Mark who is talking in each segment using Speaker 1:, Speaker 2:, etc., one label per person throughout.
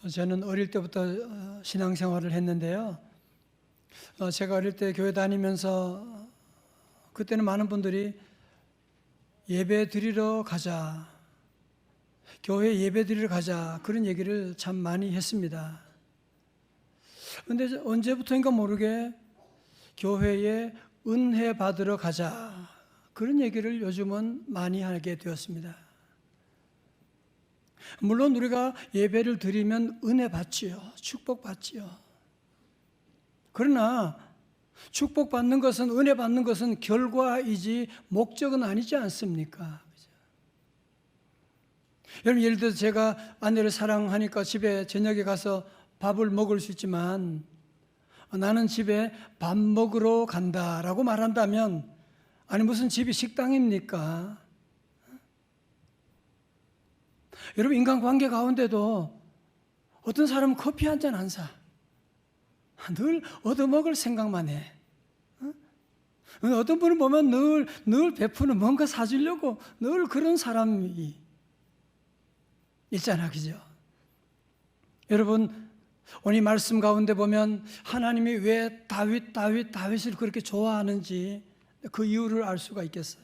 Speaker 1: 저는 어릴 때부터 신앙생활을 했는데요. 제가 어릴 때 교회 다니면서 그때는 많은 분들이 예배 드리러 가자, 교회 예배 드리러 가자, 그런 얘기를 참 많이 했습니다. 그런데 언제부터인가 모르게 교회에 은혜 받으러 가자, 그런 얘기를 요즘은 많이 하게 되었습니다. 물론 우리가 예배를 드리면 은혜 받지요. 축복 받지요. 그러나 축복받는 것은, 은혜 받는 것은 결과이지 목적은 아니지 않습니까? 여러분, 예를 들어서 제가 아내를 사랑하니까 집에 저녁에 가서 밥을 먹을 수 있지만, 나는 집에 밥 먹으러 간다라고 말한다면, 아니 무슨 집이 식당입니까? 여러분, 인간관계 가운데도 어떤 사람은 커피 한 잔 안 사. 늘 얻어먹을 생각만 해. 어떤 분을 보면 늘 베푸는, 뭔가 사주려고 늘 그런 사람이 있잖아, 그죠? 여러분, 오늘 말씀 가운데 보면 하나님이 왜 다윗을 그렇게 좋아하는지 그 이유를 알 수가 있겠어요.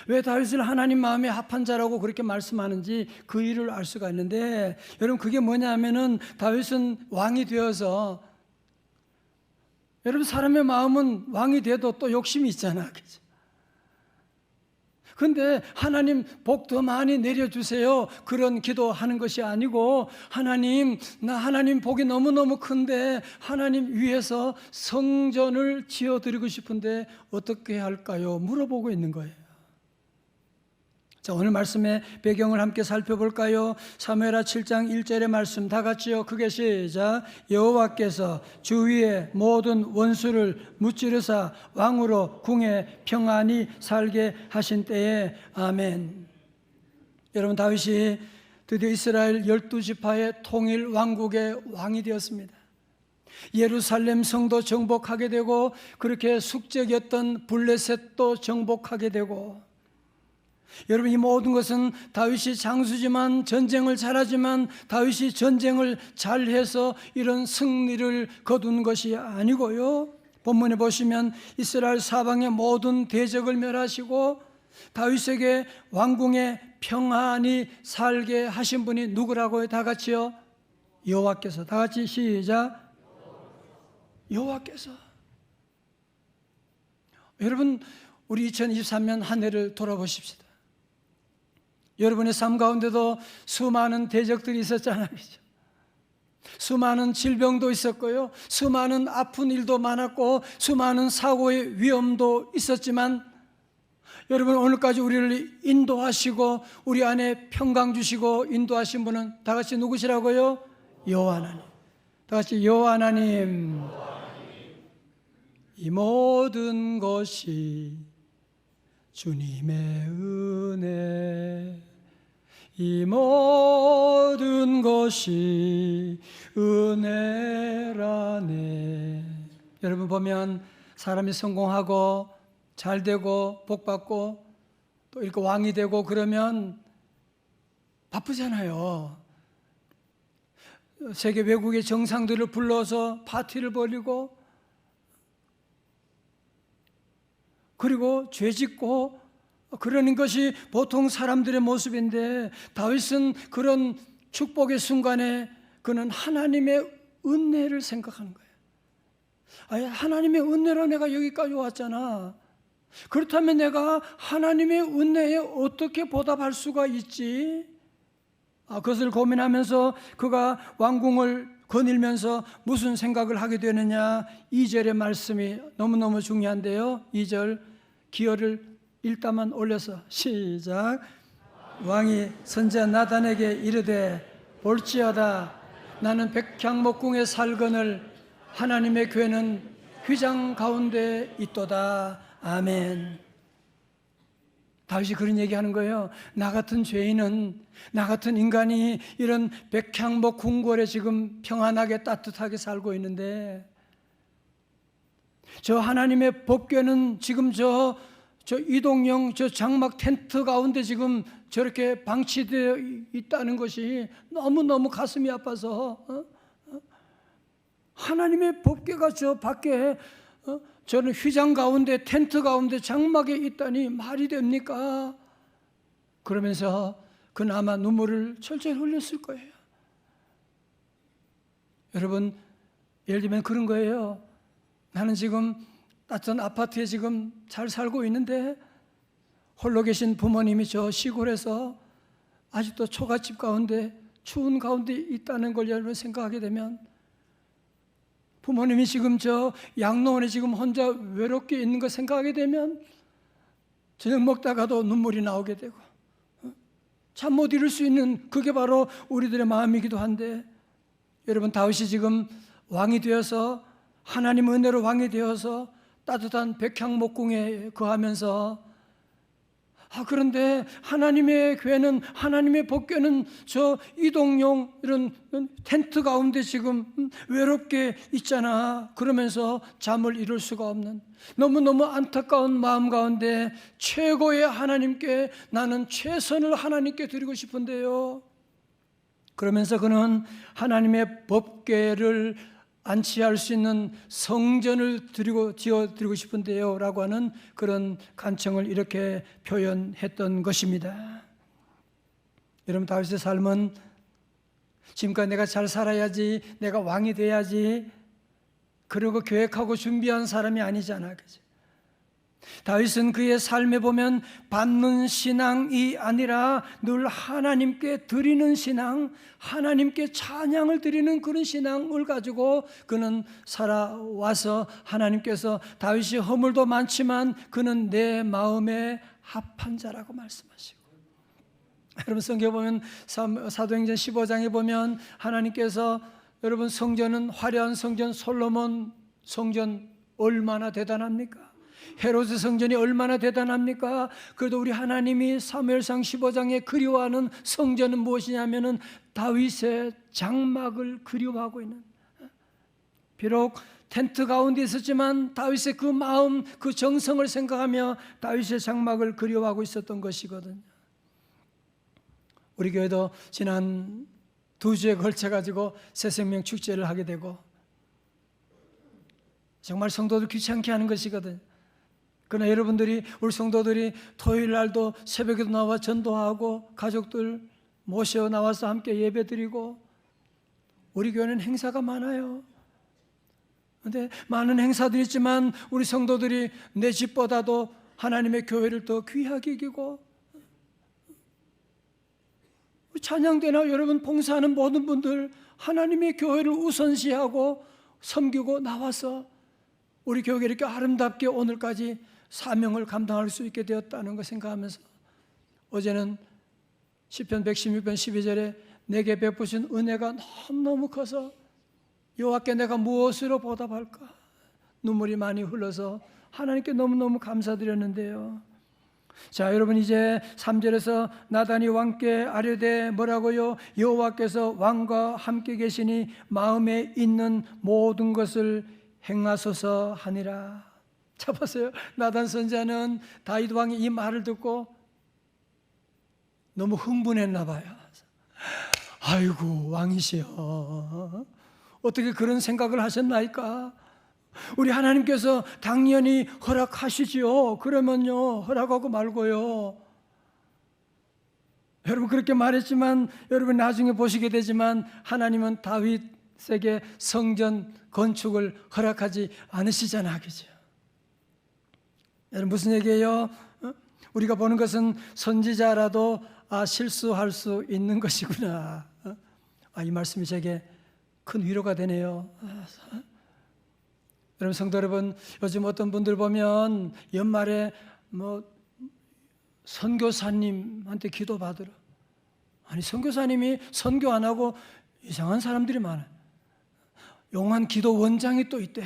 Speaker 1: 왜 다윗을 하나님 마음에 합한 자라고 그렇게 말씀하는지 그 이유를 알 수가 있는데, 여러분, 그게 뭐냐 하면은 다윗은 왕이 되어서, 여러분, 사람의 마음은 왕이 돼도 또 욕심이 있잖아, 그죠? 그런데 하나님 복 더 많이 내려주세요, 그런 기도하는 것이 아니고, 하나님, 나 하나님 복이 너무너무 큰데 하나님 위해서 성전을 지어드리고 싶은데 어떻게 할까요? 물어보고 있는 거예요. 자, 오늘 말씀의 배경을 함께 살펴볼까요? 사무엘하 7장 1절의 말씀 다 같이요. 크게 시작. 여호와께서 주위의 모든 원수를 무찌르사 왕으로 궁에 평안히 살게 하신 때에. 아멘. 여러분, 다윗이 드디어 이스라엘 12지파의 통일 왕국의 왕이 되었습니다. 예루살렘 성도 정복하게 되고, 그렇게 숙적이었던 블레셋도 정복하게 되고, 여러분, 이 모든 것은 다윗이 장수지만, 전쟁을 잘하지만 다윗이 전쟁을 잘해서 이런 승리를 거둔 것이 아니고요, 본문에 보시면 이스라엘 사방의 모든 대적을 멸하시고 다윗에게 왕궁에 평안히 살게 하신 분이 누구라고요? 다 같이요. 여호와께서. 다 같이 시작. 여호와께서. 여러분, 우리 2023년 한 해를 돌아보십시다. 여러분의 삶 가운데도 수많은 대적들이 있었잖아요, 그렇죠? 수많은 질병도 있었고요, 수많은 아픈 일도 많았고, 수많은 사고의 위험도 있었지만, 여러분, 오늘까지 우리를 인도하시고 우리 안에 평강 주시고 인도하신 분은 다 같이 누구시라고요? 여호와 하나님. 다 같이 여호와 하나님. 이 모든 것이 주님의 은혜, 이 모든 것이 은혜라네. 여러분, 보면 사람이 성공하고 잘 되고 복 받고 또 이렇게 왕이 되고 그러면 바쁘잖아요. 세계 외국의 정상들을 불러서 파티를 벌이고, 그리고 죄짓고 그러는 것이 보통 사람들의 모습인데, 다윗은 그런 축복의 순간에 그는 하나님의 은혜를 생각하는 거예요. 아니, 하나님의 은혜로 내가 여기까지 왔잖아. 그렇다면 내가 하나님의 은혜에 어떻게 보답할 수가 있지? 그것을 고민하면서 그가 왕궁을 거닐면서 무슨 생각을 하게 되느냐. 2절의 말씀이 너무너무 중요한데요, 2절 기어를 일단만 올려서 시작. 왕이 선지자 나단에게 이르되, 볼지어다 나는 백향목궁에 살거늘 하나님의 교회는 휘장 가운데 있도다. 아멘. 다윗이 그런 얘기하는 거예요. 나 같은 죄인은, 나 같은 인간이 이런 백향목 궁궐에 지금 평안하게 따뜻하게 살고 있는데, 저 하나님의 법궤는 지금 저 저 이동용 저 장막 텐트 가운데 지금 저렇게 방치되어 있다는 것이 너무너무 가슴이 아파서 하나님의 법궤가 저 밖에 저는 휘장 가운데 텐트 가운데 장막에 있다니 말이 됩니까? 그러면서 그는 아마 눈물을 철저히 흘렸을 거예요. 여러분, 예를 들면 그런 거예요. 나는 지금 따뜻한 아파트에 지금 잘 살고 있는데 홀로 계신 부모님이 저 시골에서 아직도 초가집 가운데 추운 가운데 있다는 걸 여러분 생각하게 되면, 부모님이 지금 저 양로원에 지금 혼자 외롭게 있는 거 생각하게 되면 저녁 먹다가도 눈물이 나오게 되고 잠 못 이룰 수 있는, 그게 바로 우리들의 마음이기도 한데, 여러분, 다윗이 지금 왕이 되어서, 하나님 은혜로 왕이 되어서 따뜻한 백향목궁에 거하면서, 그런데 하나님의 교회는, 하나님의 법궤는 저 이동용 이런 텐트 가운데 지금 외롭게 있잖아. 그러면서 잠을 이룰 수가 없는, 너무너무 안타까운 마음 가운데 최고의 하나님께, 나는 최선을 하나님께 드리고 싶은데요. 그러면서 그는 하나님의 법궤를 안치할 수 있는 성전을 지어드리고 싶은데요 라고 하는 그런 간청을 이렇게 표현했던 것입니다. 여러분, 다윗의 삶은 지금까지 내가 잘 살아야지, 내가 왕이 돼야지 그러고 계획하고 준비한 사람이 아니잖아, 그죠? 다윗은 그의 삶에 보면 받는 신앙이 아니라 늘 하나님께 드리는 신앙, 하나님께 찬양을 드리는 그런 신앙을 가지고 그는 살아와서, 하나님께서 다윗이 허물도 많지만 그는 내 마음에 합한 자라고 말씀하시고, 여러분 성경에 보면 사도행전 15장에 보면 하나님께서, 여러분 성전은, 화려한 성전 솔로몬 성전 얼마나 대단합니까? 헤로드 성전이 얼마나 대단합니까? 그래도 우리 하나님이 사무엘상 15장에 그리워하는 성전은 무엇이냐면은 다윗의 장막을 그리워하고 있는, 비록 텐트 가운데 있었지만 다윗의 그 마음, 그 정성을 생각하며 다윗의 장막을 그리워하고 있었던 것이거든요. 우리 교회도 지난 2주에 걸쳐가지고 새생명 축제를 하게 되고, 정말 성도들 귀찮게 하는 것이거든요. 그러나 여러분들이, 우리 성도들이 토요일 날도 새벽에도 나와 전도하고 가족들 모셔 나와서 함께 예배드리고, 우리 교회는 행사가 많아요. 그런데 많은 행사들이 있지만 우리 성도들이 내 집보다도 하나님의 교회를 더 귀하게 여기고, 찬양대나 여러분 봉사하는 모든 분들 하나님의 교회를 우선시하고 섬기고 나와서 우리 교회가 이렇게 아름답게 오늘까지 사명을 감당할 수 있게 되었다는 걸 생각하면서, 어제는 시편 116편 12절에 내게 베푸신 은혜가 너무너무 커서 여호와께 내가 무엇으로 보답할까, 눈물이 많이 흘러서 하나님께 너무너무 감사드렸는데요. 자, 여러분, 이제 3절에서 나단이 왕께 아뢰되 뭐라고요? 여호와께서 왕과 함께 계시니 마음에 있는 모든 것을 행하소서 하니라. 자, 보세요. 나단 선지자는 다윗 왕이 이 말을 듣고 너무 흥분했나 봐요. 아이고, 왕이시여, 어떻게 그런 생각을 하셨나이까? 우리 하나님께서 당연히 허락하시지요. 그러면요, 허락하고 말고요. 여러분, 그렇게 말했지만 여러분 나중에 보시게 되지만 하나님은 다윗에게 성전 건축을 허락하지 않으시잖아, 그죠? 여러분, 무슨 얘기예요? 우리가 보는 것은 선지자라도 실수할 수 있는 것이구나. 이 말씀이 제게 큰 위로가 되네요. 여러분, 성도 여러분, 요즘 어떤 분들 보면 연말에 선교사님한테 기도 받으러, 아니 선교사님이 선교 안 하고 이상한 사람들이 많아요. 용한 기도 원장이 또 있대.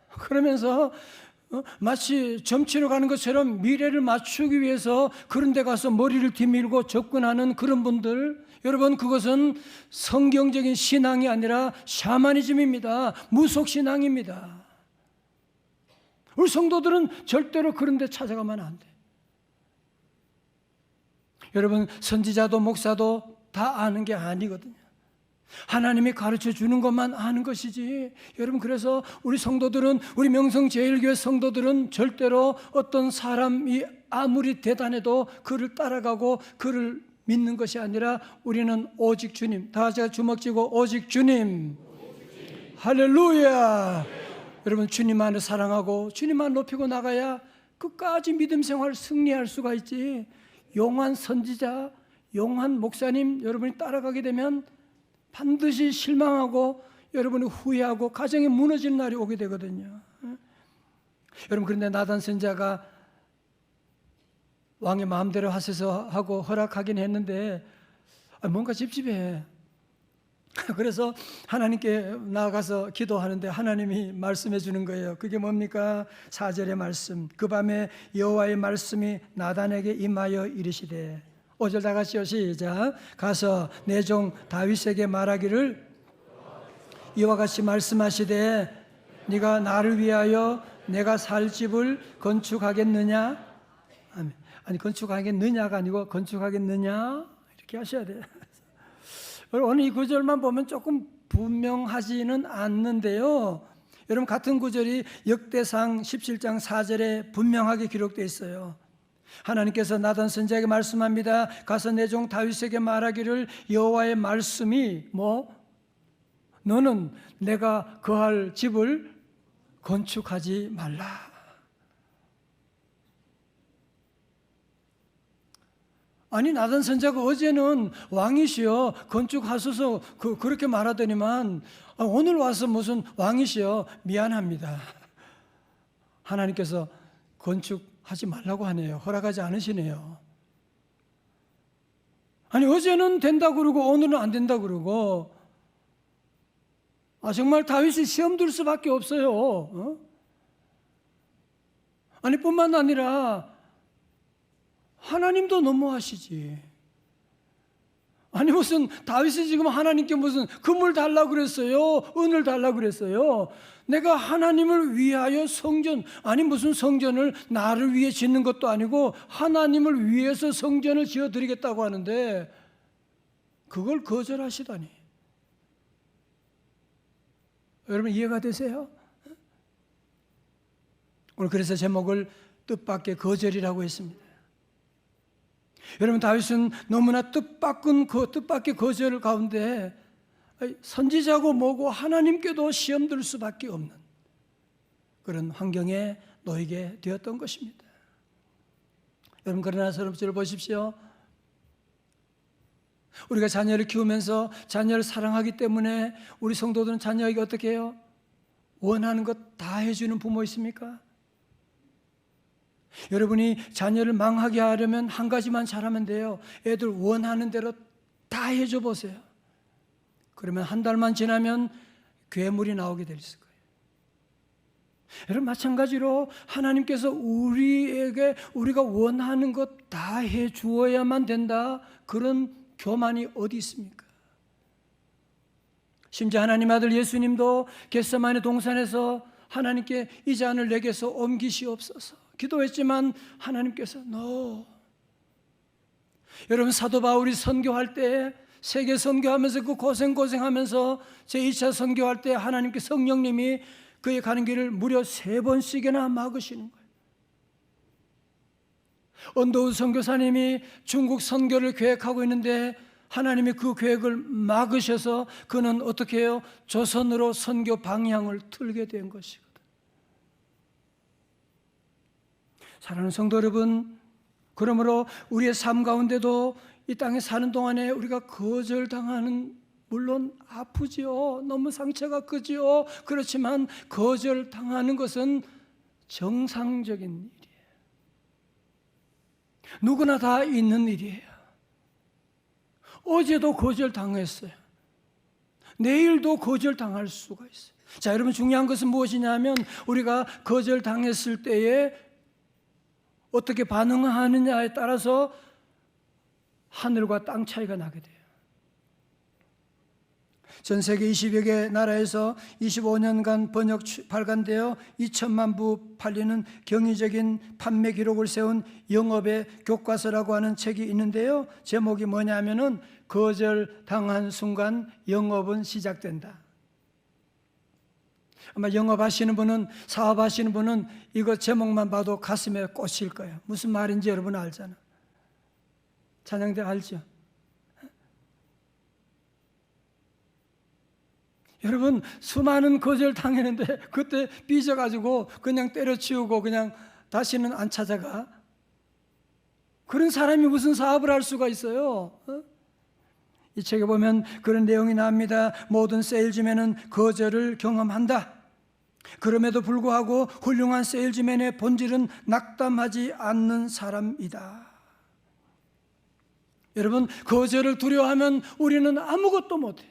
Speaker 1: 그러면서 마치 점치러 가는 것처럼 미래를 맞추기 위해서 그런 데 가서 머리를 뒤밀고 접근하는 그런 분들, 여러분, 그것은 성경적인 신앙이 아니라 샤머니즘입니다. 무속신앙입니다. 우리 성도들은 절대로 그런 데 찾아가면 안 돼. 여러분, 선지자도 목사도 다 아는 게 아니거든요. 하나님이 가르쳐 주는 것만 아는 것이지. 여러분, 그래서 우리 성도들은, 우리 명성제일교회 성도들은 절대로 어떤 사람이 아무리 대단해도 그를 따라가고 그를 믿는 것이 아니라 우리는 오직 주님. 다 같이 주먹 쥐고 오직 주님. 할렐루야. 여러분, 주님만을 사랑하고 주님만 높이고 나가야 끝까지 믿음 생활 승리할 수가 있지. 용한 선지자, 용한 목사님 여러분이 따라가게 되면 반드시 실망하고 여러분이 후회하고 가정이 무너지는 날이 오게 되거든요. 여러분, 그런데 나단 선지자가 왕의 마음대로 하셔서 하고 허락하긴 했는데 뭔가 찝찝해. 그래서 하나님께 나아가서 기도하는데 하나님이 말씀해 주는 거예요. 그게 뭡니까? 4절의 말씀. 그 밤에 여호와의 말씀이 나단에게 임하여 이르시되, 5절 다 같이요, 시작. 가서 내 종 다윗에게 말하기를 이와 같이 말씀하시되 네가 나를 위하여 내가 살 집을 건축하겠느냐? 아멘. 아니, 건축하겠느냐가 아니고 건축하겠느냐? 이렇게 하셔야 돼요. 오늘 이 구절만 보면 조금 분명하지는 않는데요. 여러분, 같은 구절이 역대상 17장 4절에 분명하게 기록되어 있어요. 하나님께서 나단 선지자에게 말씀합니다. 가서 내 종 다윗에게 말하기를 여호와의 말씀이 너는 내가 거할 집을 건축하지 말라. 아니, 나단 선지자가 어제는 왕이시여 건축하소서 그렇게 말하더니만 오늘 와서 무슨 왕이시여 미안합니다. 하나님께서 건축하지 말라고 하네요. 허락하지 않으시네요. 아니, 어제는 된다고 그러고 오늘은 안 된다고 그러고 정말 다윗이 시험 둘 수밖에 없어요. 아니, 뿐만 아니라 하나님도 너무하시지. 아니, 무슨 다윗이 지금 하나님께 무슨 금을 달라고 그랬어요? 은을 달라고 그랬어요? 내가 하나님을 위하여 성전, 아니 무슨 성전을 나를 위해 짓는 것도 아니고 하나님을 위해서 성전을 지어드리겠다고 하는데 그걸 거절하시다니. 여러분, 이해가 되세요? 오늘 그래서 제목을 뜻밖의 거절이라고 했습니다. 여러분, 다윗은 너무나 뜻밖의 거절 가운데 선지자고 뭐고 하나님께도 시험 들 수밖에 없는 그런 환경에 놓이게 되었던 것입니다. 여러분, 그러나 저를 보십시오. 우리가 자녀를 키우면서 자녀를 사랑하기 때문에 우리 성도들은 자녀에게 어떻게 해요? 원하는 것 다 해주는 부모 있습니까? 여러분이 자녀를 망하게 하려면 한 가지만 잘하면 돼요. 애들 원하는 대로 다 해줘 보세요. 그러면 한 달만 지나면 괴물이 나오게 될 거예요. 여러분, 마찬가지로 하나님께서 우리에게 우리가 원하는 것 다 해주어야만 된다, 그런 교만이 어디 있습니까? 심지어 하나님 아들 예수님도 겟세마네 동산에서 하나님께 이 잔을 내게서 옮기시옵소서 기도했지만 하나님께서 no. 여러분, 사도 바울이 선교할 때, 세계 선교하면서 그 고생하면서 제2차 선교할 때 하나님께 성령님이 그의 가는 길을 무려 3번씩이나 막으시는 거예요. 언더우드 선교사님이 중국 선교를 계획하고 있는데 하나님이 그 계획을 막으셔서 그는 어떻게 해요? 조선으로 선교 방향을 틀게 된 것이거든. 사랑하는 성도 여러분, 그러므로 우리의 삶 가운데도 이 땅에 사는 동안에 우리가 거절당하는, 물론 아프지요. 너무 상처가 크지요. 그렇지만 거절당하는 것은 정상적인 일이에요. 누구나 다 있는 일이에요. 어제도 거절당했어요. 내일도 거절당할 수가 있어요. 자, 여러분, 중요한 것은 무엇이냐면 우리가 거절당했을 때에 어떻게 반응하느냐에 따라서 하늘과 땅 차이가 나게 돼요. 전 세계 20여 개 나라에서 25년간 번역 발간되어 2천만 부 팔리는 경이적인 판매 기록을 세운 영업의 교과서라고 하는 책이 있는데요. 제목이 뭐냐면은 거절당한 순간 영업은 시작된다. 아마 영업하시는 분은, 사업하시는 분은 이거 제목만 봐도 가슴에 꽂힐 거예요. 무슨 말인지 여러분 알잖아. 찬양대 알죠? 여러분, 수많은 거절 당했는데 그때 삐져가지고 그냥 때려치우고 그냥 다시는 안 찾아가. 그런 사람이 무슨 사업을 할 수가 있어요? 이 책에 보면 그런 내용이 나옵니다. 모든 세일즈맨은 거절을 경험한다. 그럼에도 불구하고 훌륭한 세일즈맨의 본질은 낙담하지 않는 사람이다. 여러분, 거절을 두려워하면 우리는 아무것도 못해.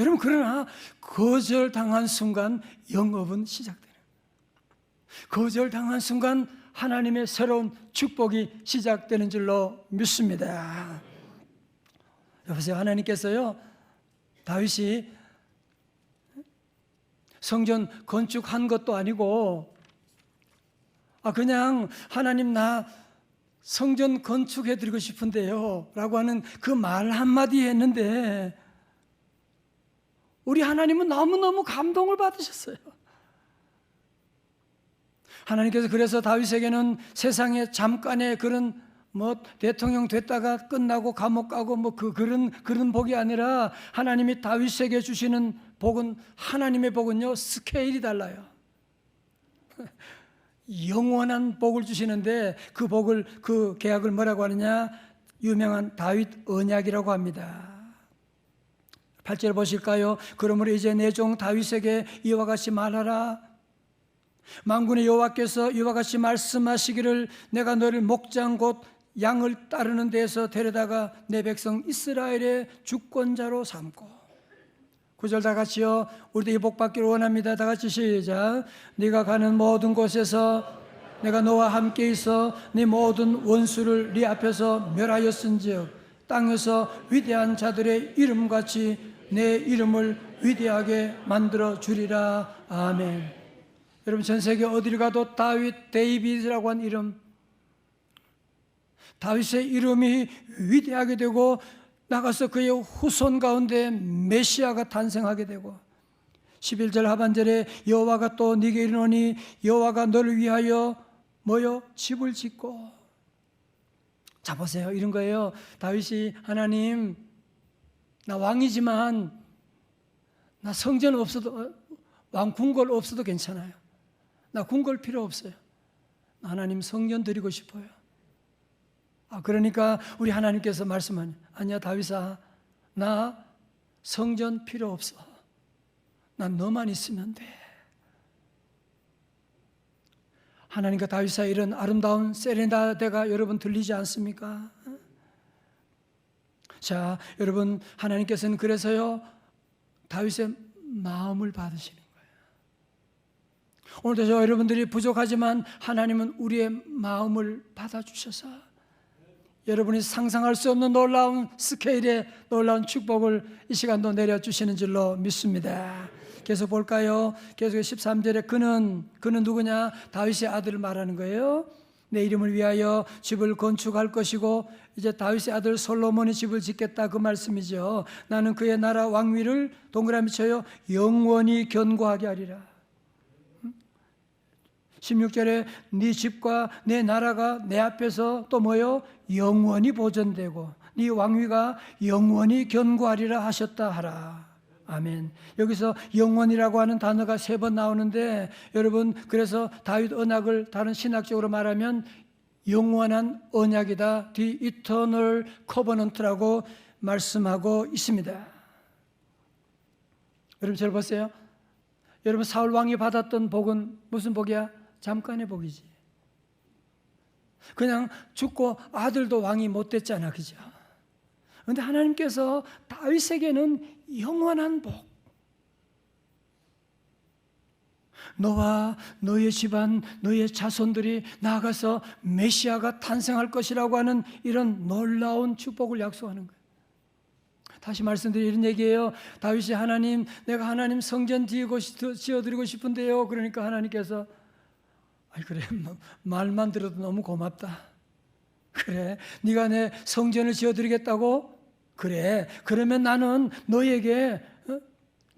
Speaker 1: 여러분, 그러나 거절당한 순간 영업은 시작되는 거예요. 거절당한 순간 하나님의 새로운 축복이 시작되는 줄로 믿습니다. 여보세요, 하나님께서요, 다윗이 성전 건축한 것도 아니고 그냥 하나님 나 성전 건축해드리고 싶은데요 라고 하는 그 말 한마디 했는데 우리 하나님은 너무너무 감동을 받으셨어요. 하나님께서 그래서 다윗에게는 세상에 잠깐의 그런 대통령 됐다가 끝나고 감옥 가고 그런 복이 아니라 하나님이 다윗에게 주시는 복은, 하나님의 복은요 스케일이 달라요. 영원한 복을 주시는데 그 복을, 그 계약을 뭐라고 하느냐, 유명한 다윗 언약이라고 합니다. 8절 보실까요? 그러므로 이제 내 종 다윗에게 이와 같이 말하라. 만군의 여호와께서 이와 같이 말씀하시기를 내가 너를 목장 곧 양을 따르는 데에서 데려다가 내 백성 이스라엘의 주권자로 삼고. 9절 다 같이요. 우리도 이 복 받기를 원합니다. 다 같이 시작. 네가 가는 모든 곳에서 내가 너와 함께 있어 네 모든 원수를 네 앞에서 멸하였은즉 땅에서 위대한 자들의 이름같이 내 이름을 위대하게 만들어 주리라. 아멘. 여러분, 전 세계 어디를 가도 데이빗이라고 한 이름, 다윗의 이름이 위대하게 되고 나가서 그의 후손 가운데 메시아가 탄생하게 되고 11절 하반절에 여호와가 또 네게 이르노니 여호와가 너를 위하여 집을 짓고. 자, 보세요. 이런 거예요. 다윗이 하나님, 나 왕이지만 나 성전 없어도, 왕 궁궐 없어도 괜찮아요. 나 궁궐 필요 없어요. 하나님 성전 드리고 싶어요. 그러니까 우리 하나님께서 말씀하니, 아니야 다윗아, 나 성전 필요 없어. 난 너만 있으면 돼. 하나님과 다윗 사이 이런 아름다운 세레나데가 여러분 들리지 않습니까? 자, 여러분, 하나님께서는 그래서요 다윗의 마음을 받으시는 거예요. 오늘도 저 여러분들이 부족하지만 하나님은 우리의 마음을 받아주셔서 여러분이 상상할 수 없는 놀라운 스케일의 놀라운 축복을 이 시간도 내려주시는 줄로 믿습니다. 계속 볼까요? 계속 13절에 그는 누구냐? 다윗의 아들을 말하는 거예요. 내 이름을 위하여 집을 건축할 것이고, 이제 다윗의 아들 솔로몬이 집을 짓겠다 그 말씀이죠. 나는 그의 나라 왕위를 동그라미 쳐요 영원히 견고하게 하리라. 16절에 네 집과 내 나라가 내 앞에서 또 영원히 보존되고 네 왕위가 영원히 견고하리라 하셨다 하라. 아멘. 여기서 영원이라고 하는 단어가 3번 나오는데, 여러분, 그래서 다윗 언약을 다른 신학적으로 말하면 영원한 언약이다, The Eternal Covenant라고 말씀하고 있습니다. 여러분 잘 보세요. 여러분, 사울 왕이 받았던 복은 무슨 복이야? 잠깐의 복이지. 그냥 죽고 아들도 왕이 못 됐잖아, 그죠? 그런데 하나님께서 다윗에게는 영원한 복, 너와 너의 집안, 너의 자손들이 나아가서 메시아가 탄생할 것이라고 하는 이런 놀라운 축복을 약속하는 거예요. 다시 말씀드린 이런 얘기예요. 다윗이 하나님, 내가 하나님 성전 지어드리고 싶은데요. 그러니까 하나님께서 아이 그래, 말만 들어도 너무 고맙다. 그래, 네가 내 성전을 지어드리겠다고? 그래, 그러면 나는 너에게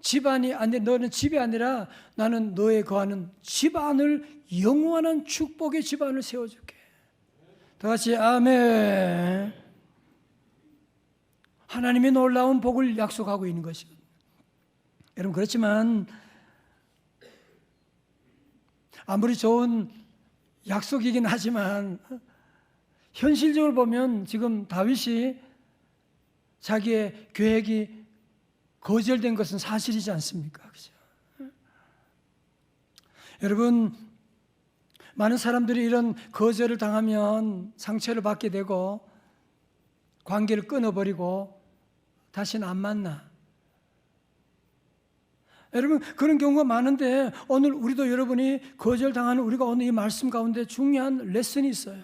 Speaker 1: 집안이 아니 너는 집이 아니라 나는 너의 거하는 집안을 영원한 축복의 집안을 세워줄게. 다 같이 아멘. 하나님이 놀라운 복을 약속하고 있는 것입니다. 여러분, 그렇지만 아무리 좋은 약속이긴 하지만 현실적으로 보면 지금 다윗이 자기의 계획이 거절된 것은 사실이지 않습니까? 그죠? 여러분, 많은 사람들이 이런 거절을 당하면 상처를 받게 되고 관계를 끊어버리고 다시는 안 만나. 여러분, 그런 경우가 많은데 오늘 우리도 여러분이 거절당하는 우리가 오늘 이 말씀 가운데 중요한 레슨이 있어요.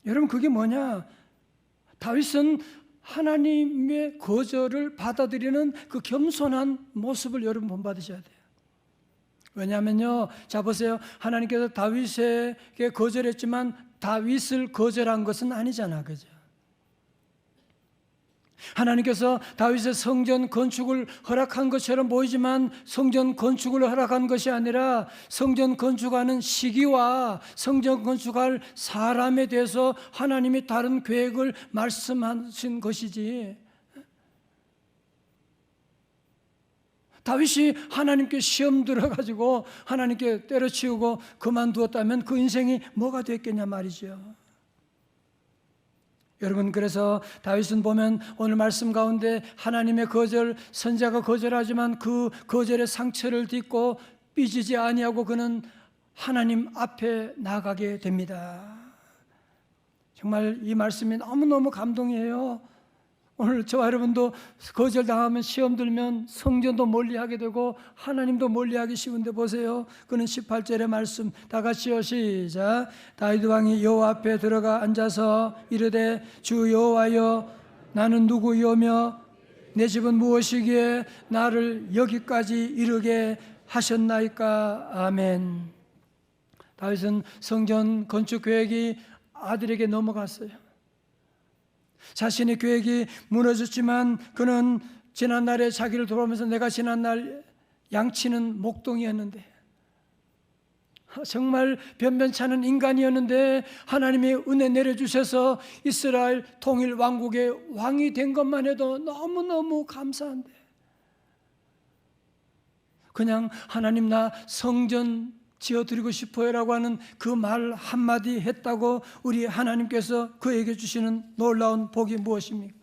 Speaker 1: 여러분, 그게 뭐냐? 다윗은 하나님의 거절을 받아들이는 그 겸손한 모습을 여러분 본받으셔야 돼요. 왜냐하면요, 자 보세요. 하나님께서 다윗에게 거절했지만 다윗을 거절한 것은 아니잖아, 그죠? 하나님께서 다윗의 성전 건축을 허락한 것처럼 보이지만 성전 건축을 허락한 것이 아니라 성전 건축하는 시기와 성전 건축할 사람에 대해서 하나님이 다른 계획을 말씀하신 것이지, 다윗이 하나님께 시험 들어가지고 하나님께 때려치우고 그만두었다면 그 인생이 뭐가 됐겠냐 말이죠. 여러분, 그래서 다윗은 보면 오늘 말씀 가운데 하나님의 거절, 선자가 거절하지만 그 거절의 상처를 딛고 삐지지 아니하고 그는 하나님 앞에 나가게 됩니다. 정말 이 말씀이 너무너무 감동이에요. 오늘 저와 여러분도 거절당하면 시험 들면 성전도 멀리하게 되고 하나님도 멀리하기 쉬운데 보세요. 그는 18절의 말씀 다 같이요, 시작. 다윗 왕이 여호와 앞에 들어가 앉아서 이르되 주 여호와여, 나는 누구이오며 내 집은 무엇이기에 나를 여기까지 이르게 하셨나이까. 아멘. 다윗은 성전 건축 계획이 아들에게 넘어갔어요. 자신의 계획이 무너졌지만 그는 지난날에 자기를 돌아보면서 내가 지난날 양치는 목동이었는데, 정말 변변찮은 인간이었는데 하나님이 은혜 내려주셔서 이스라엘 통일 왕국의 왕이 된 것만 해도 너무너무 감사한데, 그냥 하나님 나 성전 지어드리고 싶어요라고 하는 그 말 한마디 했다고 우리 하나님께서 그에게 주시는 놀라운 복이 무엇입니까?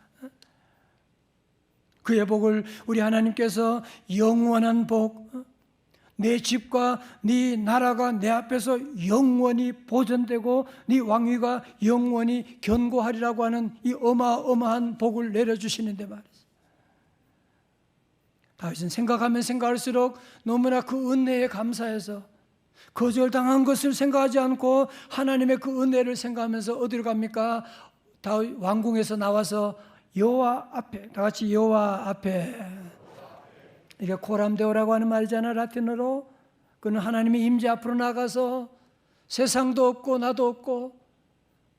Speaker 1: 그의 복을 우리 하나님께서 영원한 복, 내 집과 네 나라가 내 앞에서 영원히 보존되고 네 왕위가 영원히 견고하리라고 하는 이 어마어마한 복을 내려주시는데 말이죠. 다윗은 생각하면 생각할수록 너무나 그 은혜에 감사해서 거절당한 것을 생각하지 않고 하나님의 그 은혜를 생각하면서 어디로 갑니까? 다윗 왕궁에서 나와서 여호와 앞에, 다 같이 여호와 앞에, 이게 코람데오라고 하는 말이잖아, 라틴어로. 그는 하나님의 임재 앞으로 나가서 세상도 없고 나도 없고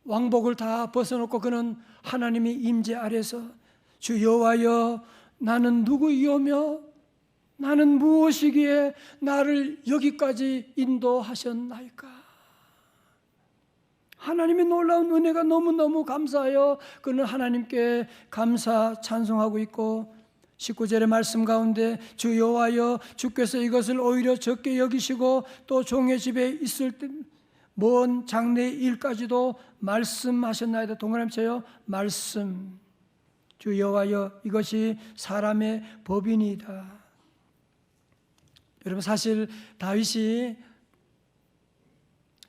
Speaker 1: 왕복을 다 벗어놓고 그는 하나님의 임재 아래서 주 여호와여, 나는 누구이오며 나는 무엇이기에 나를 여기까지 인도하셨나이까. 하나님의 놀라운 은혜가 너무너무 감사하여 그는 하나님께 감사 찬송하고 있고, 19절의 말씀 가운데 주 여호와여, 주께서 이것을 오히려 적게 여기시고 또 종의 집에 있을 때 먼 장래의 일까지도 말씀하셨나이다. 동그라미 쳐요. 말씀. 주 여호와여, 이것이 사람의 법이니이다. 여러분, 사실 다윗이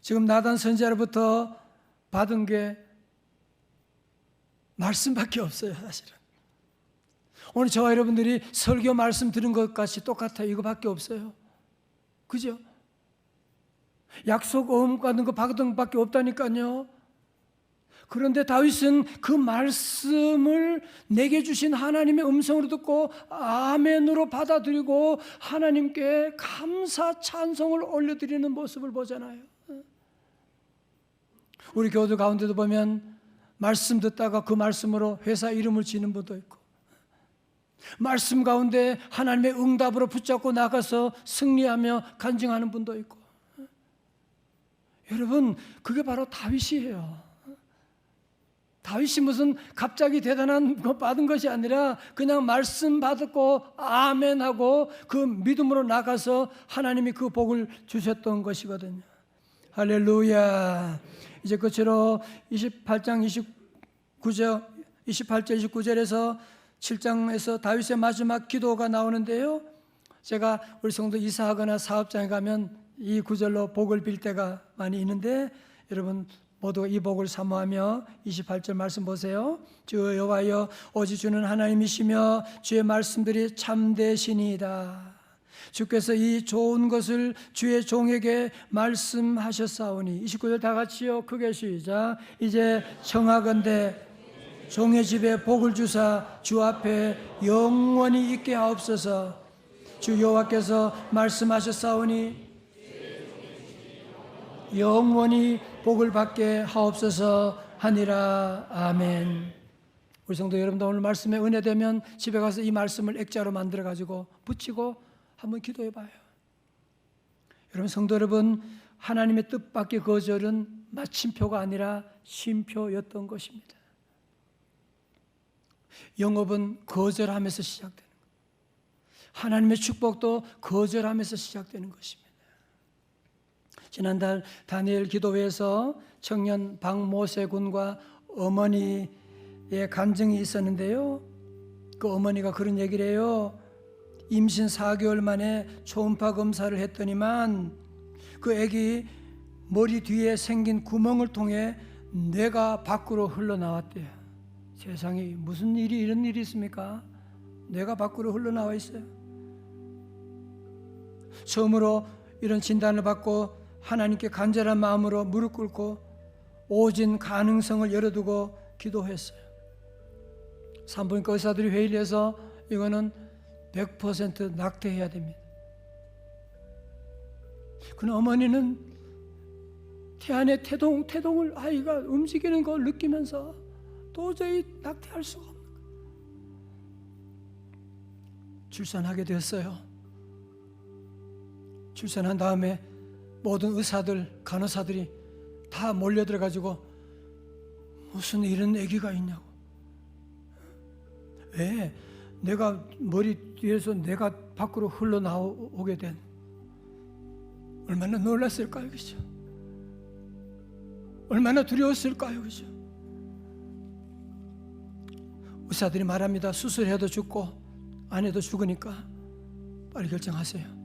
Speaker 1: 지금 나단 선지자로부터 받은 게 말씀밖에 없어요. 사실은 오늘 저와 여러분들이 설교 말씀 들은 것 같이 똑같아요. 이거밖에 없어요. 그죠? 약속 어음 받은 거 받은 것밖에 없다니까요. 그런데 다윗은 그 말씀을 내게 주신 하나님의 음성으로 듣고 아멘으로 받아들이고 하나님께 감사 찬송을 올려드리는 모습을 보잖아요. 우리 교우들 가운데도 보면 말씀 듣다가 그 말씀으로 회사 이름을 지는 분도 있고, 말씀 가운데 하나님의 응답으로 붙잡고 나가서 승리하며 간증하는 분도 있고. 여러분, 그게 바로 다윗이에요. 다윗이 무슨 갑자기 대단한 거 받은 것이 아니라 그냥 말씀 받았고 아멘하고 그 믿음으로 나가서 하나님이 그 복을 주셨던 것이거든요. 할렐루야. 이제 끝으로 28장 29절 29절에서 7장에서 다윗의 마지막 기도가 나오는데요, 제가 우리 성도 이사하거나 사업장에 가면 이 구절로 복을 빌 때가 많이 있는데, 여러분 모두 이 복을 사모하며 28절 말씀 보세요. 주 여호와여, 오직 주는 하나님이시며 주의 말씀들이 참되시니이다. 주께서 이 좋은 것을 주의 종에게 말씀하셨사오니. 29절 다 같이요, 크게 시작. 이제 청하건대 종의 집에 복을 주사 주 앞에 영원히 있게 하옵소서. 주 여호와께서 말씀하셨사오니 영원히 복을 받게 하옵소서 하니라. 아멘. 우리 성도 여러분도 오늘 말씀에 은혜되면 집에 가서 이 말씀을 액자로 만들어 가지고 붙이고 한번 기도해 봐요. 여러분, 성도 여러분, 하나님의 뜻밖의 거절은 마침표가 아니라 쉼표였던 것입니다. 영업은 거절하면서 시작되는 거예요. 하나님의 축복도 거절하면서 시작되는 것입니다. 지난달 다니엘 기도회에서 청년 박모세 군과 어머니의 간증이 있었는데요, 그 어머니가 그런 얘기를 해요. 임신 4개월 만에 초음파 검사를 했더니만 그 아기 머리 뒤에 생긴 구멍을 통해 뇌가 밖으로 흘러나왔대요. 세상에 무슨 일이 이런 일이 있습니까? 뇌가 밖으로 흘러나와 있어요. 처음으로 이런 진단을 받고 하나님께 간절한 마음으로 무릎 꿇고 오진 가능성을 열어두고 기도했어요. 산부인과 의사들이 회의를 해서 이거는 100% 낙태해야 됩니다. 그러나 어머니는 태안의 태동을 아이가 움직이는 걸 느끼면서 도저히 낙태할 수가 없는 거예요. 출산하게 됐어요. 출산한 다음에 모든 의사들, 간호사들이 다 몰려들어가지고 무슨 이런 아기가 있냐고. 왜? 내가 머리 뒤에서 내가 밖으로 흘러나오게 된, 얼마나 놀랐을까요? 그죠? 얼마나 두려웠을까요? 그죠? 의사들이 말합니다. 수술해도 죽고 안 해도 죽으니까 빨리 결정하세요.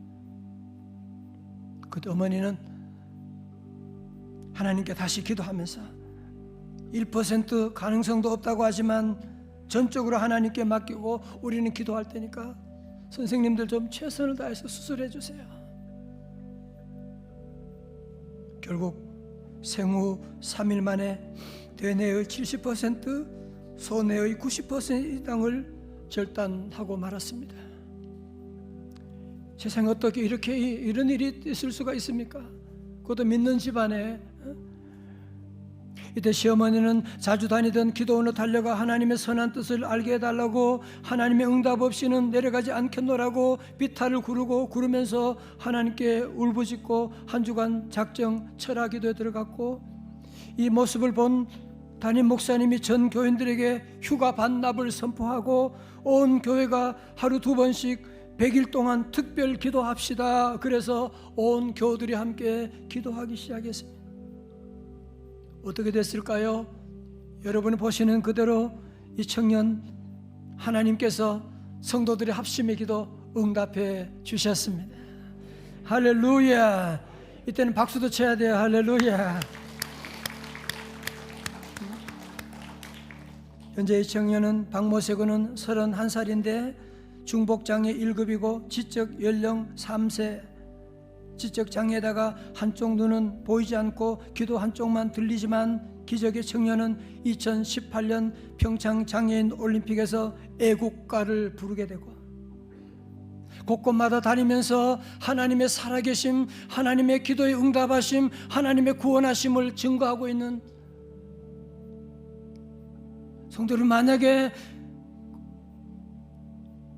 Speaker 1: 그때 어머니는 하나님께 다시 기도하면서 1% 가능성도 없다고 하지만 전적으로 하나님께 맡기고 우리는 기도할 테니까 선생님들 좀 최선을 다해서 수술해 주세요. 결국 생후 3일 만에 대뇌의 70%, 소뇌의 90% 이상을 절단하고 말았습니다. 세상에 어떻게 이렇게 이런 일이 있을 수가 있습니까? 그것도 믿는 집안에. 이때 시어머니는 자주 다니던 기도원으로 달려가 하나님의 선한 뜻을 알게 해달라고, 하나님의 응답 없이는 내려가지 않겠노라고 비탈을 구르면서 하나님께 울부짖고 한 주간 작정 철학 기도에 들어갔고, 이 모습을 본 담임 목사님이 전 교인들에게 휴가 반납을 선포하고 온 교회가 하루 2번씩 100일 동안 특별 기도합시다. 그래서 온 교우들이 함께 기도하기 시작했습니다. 어떻게 됐을까요? 여러분이 보시는 그대로 이 청년 하나님께서 성도들의 합심의 기도 응답해 주셨습니다. 할렐루야. 이때는 박수도 쳐야 돼요. 할렐루야. 현재 이 청년은 박모세 군은 31살인데 중복장애 1급이고 지적 연령 3세, 지적 장애에다가 한쪽 눈은 보이지 않고 귀도 한쪽만 들리지만 기적의 청년은 2018년 평창 장애인 올림픽에서 애국가를 부르게 되고, 곳곳마다 다니면서 하나님의 살아계심, 하나님의 기도에 응답하심, 하나님의 구원하심을 증거하고 있는 성도들, 만약에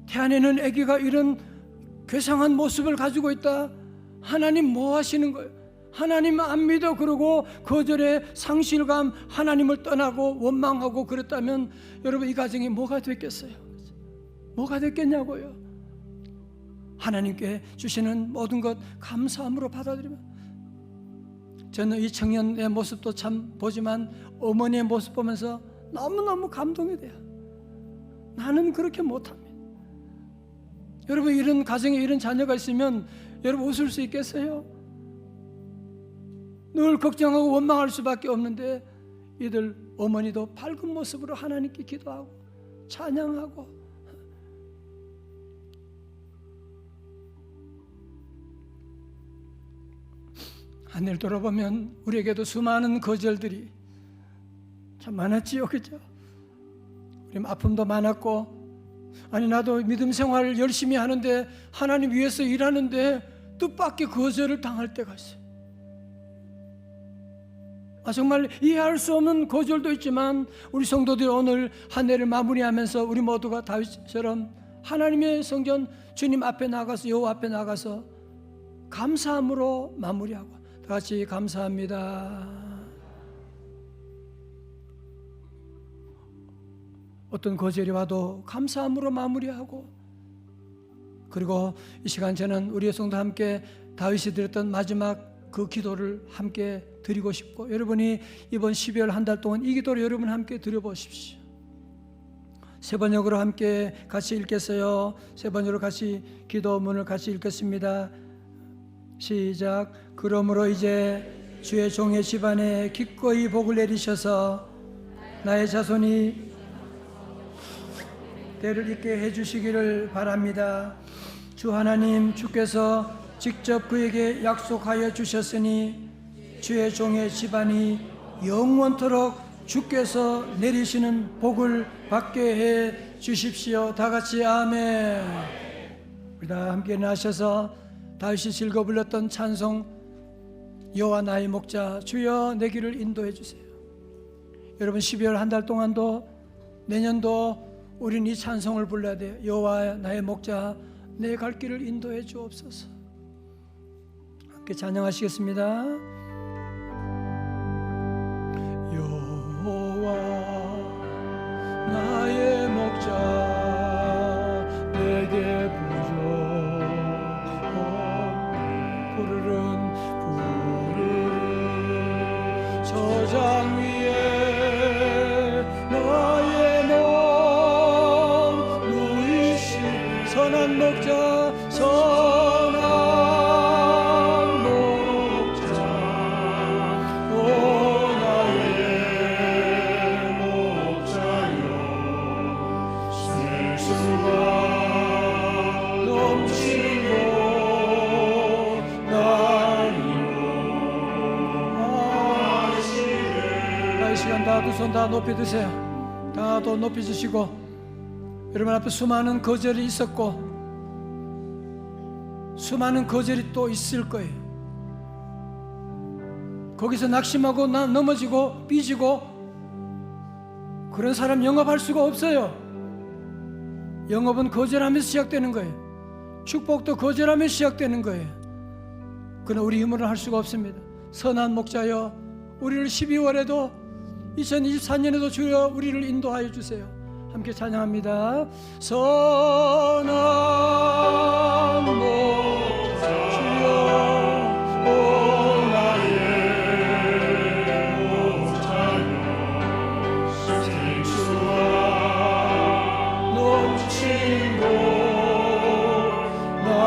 Speaker 1: 태안에는 아기가 이런 괴상한 모습을 가지고 있다, 하나님 뭐 하시는 거예요? 하나님 안 믿어 그러고 거절에 상실감, 하나님을 떠나고 원망하고 그랬다면 여러분, 이 가정이 뭐가 됐겠어요? 뭐가 됐겠냐고요? 하나님께 주시는 모든 것 감사함으로 받아들이면, 저는 이 청년의 모습도 참 보지만 어머니의 모습 보면서 너무너무 감동이 돼요. 나는 그렇게 못합니다. 여러분, 이런 가정에 이런 자녀가 있으면 여러분 웃을 수 있겠어요? 늘 걱정하고 원망할 수밖에 없는데, 이들 어머니도 밝은 모습으로 하나님께 기도하고 찬양하고, 하늘 돌아보면 우리에게도 수많은 거절들이 참 많았지요, 그죠? 우리 아픔도 많았고, 아니 나도 믿음 생활을 열심히 하는데, 하나님 위해서 일하는데 뜻밖의 거절을 당할 때가 있어요. 정말 이해할 수 없는 거절도 있지만, 우리 성도들이 오늘 한 해를 마무리하면서 우리 모두가 다윗처럼 하나님의 성전 주님 앞에 나가서, 여호와 앞에 나가서 감사함으로 마무리하고, 다 같이 감사합니다. 어떤 거절이 와도 감사함으로 마무리하고, 그리고 이 시간 저는 우리의 성도 함께 다윗이 드렸던 마지막 그 기도를 함께 드리고 싶고, 여러분이 이번 12월 한 달 동안 이 기도를 여러분 함께 드려보십시오. 세 번역으로 함께 같이 읽겠어요. 세 번역으로 같이 기도문을 같이 읽겠습니다. 시작. 그러므로 이제 주의 종의 집안에 기꺼이 복을 내리셔서 나의 자손이 때를 있게 해주시기를 바랍니다. 주 하나님, 주께서 직접 그에게 약속하여 주셨으니 주의 종의 집안이 영원토록 주께서 내리시는 복을 받게 해 주십시오. 다 같이 아멘. 우리 다 함께 나셔서 다윗이 즐거 불렀던 찬송, 여호와 나의 목자 주여 내 길을 인도해 주세요. 여러분, 12월 한 달 동안도 내년도 우리는 이 찬송을 불러야 돼요. 여호와 나의 목자 내 갈 길을 인도해 주옵소서. 함께 찬양하시겠습니다. 여호와 나의 목자 내게 부르는 저장 위에 나의 몸 누이신 선한 목자, 선한 목자, 오 나의 목자여, 생수가 넘치고 다 두 손 다 높이 드세요. 다 더 높이 주시고, 여러분 앞에 수많은 거절이 있었고 수많은 거절이 또 있을 거예요. 거기서 낙심하고 넘어지고 삐지고 그런 사람 영업할 수가 없어요. 영업은 거절하면서 시작되는 거예요. 축복도 거절하면서 시작되는 거예요. 그러나 우리 힘으로 할 수가 없습니다. 선한 목자여, 우리를 12월에도 2024년에도 주여 우리를 인도하여 주세요. 함께 찬양합니다. 선한 목자 주여, 오 나의 목자여, 생수와 넘치고 날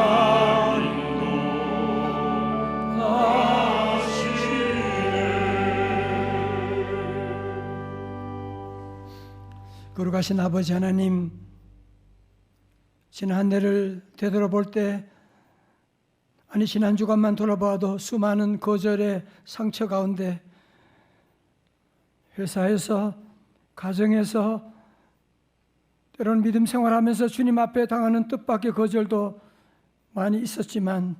Speaker 1: 거룩하신 아버지 하나님, 지난 한 해를 되돌아볼 때, 아니 지난 주간만 돌아봐도 수많은 거절의 상처 가운데 회사에서, 가정에서, 때로는 믿음 생활하면서 주님 앞에 당하는 뜻밖의 거절도 많이 있었지만,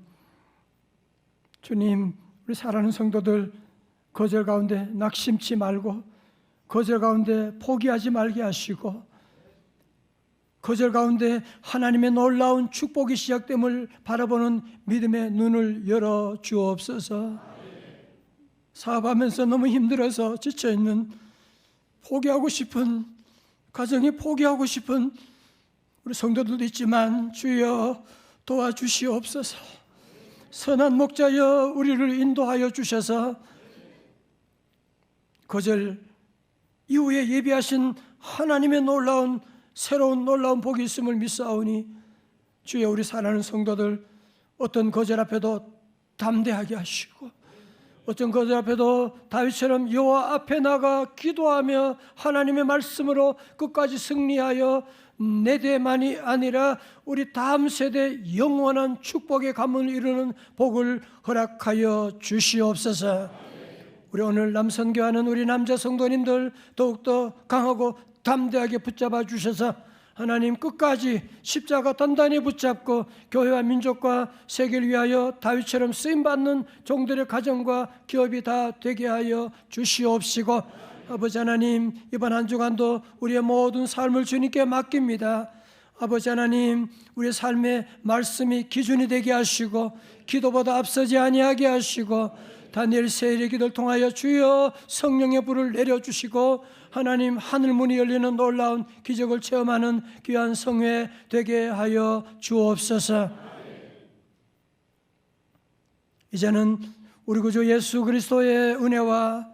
Speaker 1: 주님, 우리 사랑하는 성도들 거절 가운데 낙심치 말고, 거절 가운데 포기하지 말게 하시고, 거절 가운데 하나님의 놀라운 축복이 시작됨을 바라보는 믿음의 눈을 열어 주옵소서. 사업하면서 너무 힘들어서 지쳐있는, 포기하고 싶은, 가정이 포기하고 싶은 우리 성도들도 있지만 주여 도와주시옵소서. 선한 목자여 우리를 인도하여 주셔서 거절 이후에 예비하신 하나님의 새로운 놀라운 복이 있음을 믿사오니 주여 우리 사랑하는 성도들 어떤 거절 앞에도 담대하게 하시고, 어떤 거절 앞에도 다윗처럼 여호와 앞에 나가 기도하며 하나님의 말씀으로 끝까지 승리하여 내 대만이 아니라 우리 다음 세대 영원한 축복의 가문을 이루는 복을 허락하여 주시옵소서. 우리 오늘 남선교하는 우리 남자 성도님들 더욱더 강하고 담대하게 붙잡아 주셔서 하나님 끝까지 십자가 단단히 붙잡고 교회와 민족과 세계를 위하여 다윗처럼 쓰임받는 종들의 가정과 기업이 다 되게 하여 주시옵시고, 아버지 하나님 이번 한 주간도 우리의 모든 삶을 주님께 맡깁니다. 아버지 하나님 우리의 삶의 말씀이 기준이 되게 하시고 기도보다 앞서지 아니하게 하시고 다니엘 세일의 기도를 통하여 주여 성령의 불을 내려주시고 하나님 하늘 문이 열리는 놀라운 기적을 체험하는 귀한 성회 되게 하여 주옵소서. 이제는 우리 구주 예수 그리스도의 은혜와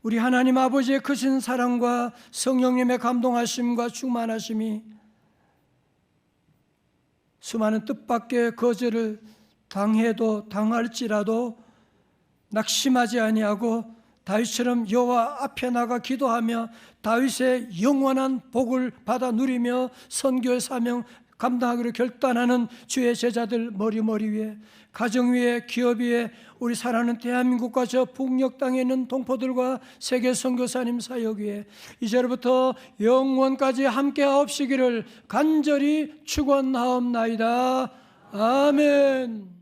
Speaker 1: 우리 하나님 아버지의 크신 사랑과 성령님의 감동하심과 충만하심이 수많은 뜻밖의 거절을 당해도 당할지라도 낙심하지 아니하고 다윗처럼 여호와 앞에 나가 기도하며 다윗의 영원한 복을 받아 누리며 선교의 사명 감당하기로 결단하는 주의 제자들 머리 위에, 가정 위에, 기업 위에, 우리 사랑하는 대한민국과 저 북녘 땅에 있는 동포들과 세계 선교사님 사역 위에 이제로부터 영원까지 함께 하옵시기를 간절히 축원하옵나이다. 아멘.